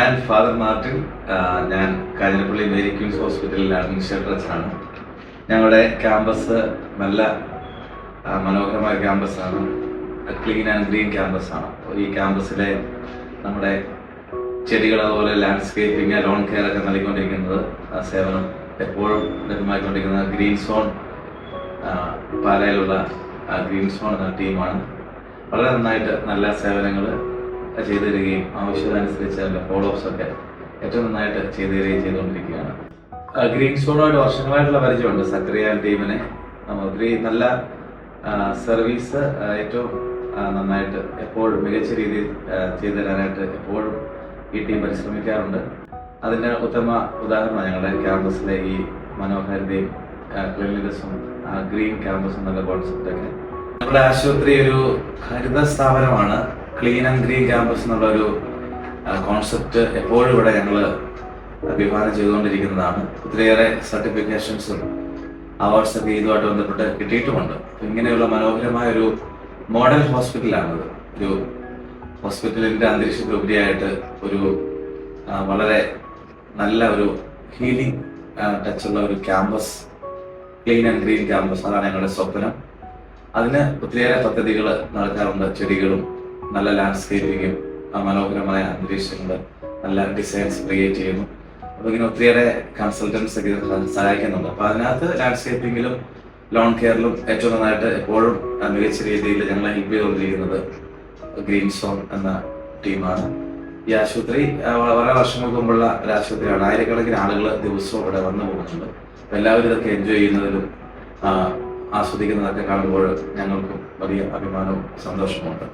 ഞാൻ father Martin. ഞാൻ Kanjirappally Mary Queen's ഹോസ്പിറ്റലിലെ അഡ്മിനിസ്ട്രേറ്ററാണ്. ഞങ്ങളുടെ ക്യാമ്പസ് നല്ല മനോഹരമായ ക്യാമ്പസാണ്. ക്ലീൻ ആൻഡ് ഗ്രീൻ ക്യാമ്പസാണ്. ഈ ക്യാമ്പസിലെ നമ്മുടെ ചെടികൾ, അതുപോലെ ലാൻഡ്സ്കേപ്പിംഗ്, ലോൺ കെയർ ഒക്കെ നൽകിക്കൊണ്ടിരിക്കുന്നത് സേവനം എപ്പോഴും ലഭ്യമായിക്കൊണ്ടിരിക്കുന്നത് ഗ്രീൻ സോൺ, പാലയിലുള്ള ഗ്രീൻ സോൺ എന്ന ടീമാണ്. വളരെ നന്നായിട്ട് നല്ല സേവനങ്ങൾ ചെയ്തു തരികയും ആവശ്യത്തിനനുസരിച്ച് അതിൻ്റെ ഫോളോ അപ്സ് ഒക്കെ ഏറ്റവും നന്നായിട്ട് ചെയ്തു തരികയും ചെയ്തുകൊണ്ടിരിക്കുകയാണ്. ഗ്രീൻ സോണുമായിട്ട് വർഷങ്ങളായിട്ടുള്ള പരിചയമുണ്ട് സക്രിയ ടീമിനെ. ഒത്തിരി നല്ല സർവീസ് ഏറ്റവും നന്നായിട്ട് എപ്പോഴും മികച്ച രീതിയിൽ ചെയ്തു തരാനായിട്ട് എപ്പോഴും ഈ ടീം പരിശ്രമിക്കാറുണ്ട്. അതിൻ്റെ ഉത്തമ ഉദാഹരണമാണ് ഞങ്ങളുടെ ക്യാമ്പസിലെ ഈ മനോഹാരിതയും ക്ലീൻലിനെസ്സും ഗ്രീൻ ക്യാമ്പസ് എന്നുള്ള കോൺസെപ്റ്റൊക്കെ. നമ്മുടെ ആശുപത്രി ഒരു ഹരിത സ്ഥാപനമാണ്. ക്ലീൻ ആൻഡ് ഗ്രീൻ ക്യാമ്പസ് എന്നുള്ള ഒരു കോൺസെപ്റ്റ് എപ്പോഴും ഇവിടെ ഞങ്ങൾ വിഭാവനം ചെയ്തുകൊണ്ടിരിക്കുന്നതാണ്. ഒത്തിരിയേറെ സർട്ടിഫിക്കേഷൻസും അവാർഡ്സൊക്കെ ഇതുമായിട്ട് ബന്ധപ്പെട്ട് കിട്ടിയിട്ടുമുണ്ട്. ഇങ്ങനെയുള്ള മനോഹരമായ ഒരു മോഡൽ ഹോസ്പിറ്റലാണിത്. ഒരു ഹോസ്പിറ്റലിൻ്റെ അന്തരീക്ഷത്തിലുപരിയായിട്ട് ഒരു വളരെ നല്ല ഒരു ഹീലിംഗ് ടച്ചുള്ള ഒരു campus, clean and green campus, അതാണ് ഞങ്ങളുടെ സ്വപ്നം. അതിന് ഒത്തിരിയേറെ പദ്ധതികൾ നടക്കാറുണ്ട്. ചെടികളും നല്ല ലാൻഡ്സ്കേപ്പിങ്ങും മനോഹരമായ അന്തരീക്ഷങ്ങൾ, നല്ല ഡിസൈൻസ് ക്രിയേറ്റ് ചെയ്യുന്നു. അപ്പോൾ ഇങ്ങനെ ഒത്തിരിയേറെ കൺസൾട്ടൻസ് ഒക്കെ സഹായിക്കുന്നുണ്ട്. അപ്പോൾ അതിനകത്ത് ലാൻഡ്സ്കേപ്പിങ്ങിലും ലോൺ കെയറിലും ഏറ്റവും നന്നായിട്ട് എപ്പോഴും മികച്ച രീതിയിൽ ഞങ്ങളെ ഹെൽപ്പ് ചെയ്തുകൊണ്ടിരിക്കുന്നത് ഗ്രീൻ സോൺ എന്ന ടീമാണ്. ഈ ആശുപത്രി വളരെ വർഷങ്ങൾക്ക് മുമ്പുള്ള ഒരു ആശുപത്രിയാണ്. ആയിരക്കണക്കിന് ആളുകൾ ദിവസവും ഇവിടെ വന്നു പോകുന്നുണ്ട്. അപ്പോൾ എല്ലാവരും ഇതൊക്കെ എൻജോയ് ചെയ്യുന്നതിലും ആസ്വദിക്കുന്നതൊക്കെ കാണുമ്പോൾ ഞങ്ങൾക്കും വലിയ അഭിമാനവും സന്തോഷമുണ്ട്.